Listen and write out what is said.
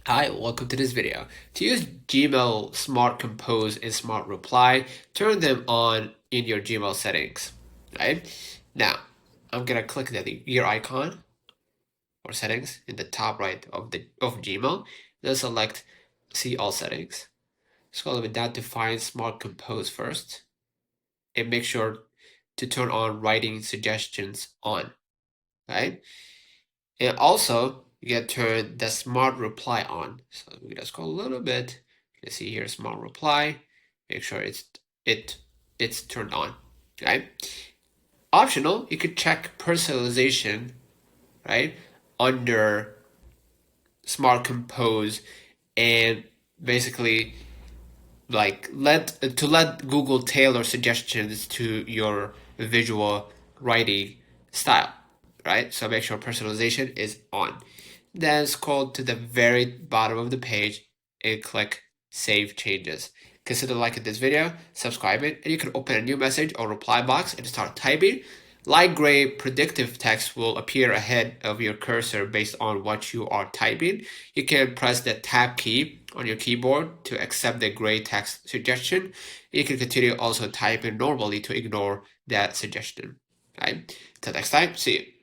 Hi, welcome to this video. To use Gmail Smart Compose and Smart Reply, turn them on in your Gmail settings. Right? Now, I'm gonna click the gear icon or settings in the top right of Gmail. Then select See All Settings. Scroll a little bit down to find Smart Compose first, and make sure to turn on writing suggestions on. Right? And also, you can turn the smart reply on. So we just scroll a little bit. You can see here smart reply. Make sure it's turned on. Okay. Optional, you could check personalization, right, under smart compose, and basically let Google tailor suggestions to your visual writing style, right? So make sure personalization is on. Then scroll to the very bottom of the page and click Save Changes. Consider liking this video, subscribing, and you can open a new message or reply box and start typing. Light gray predictive text will appear ahead of your cursor based on what you are typing. You can press the Tab key on your keyboard to accept the gray text suggestion. You can continue also typing normally to ignore that suggestion. Right? Till next time, see you.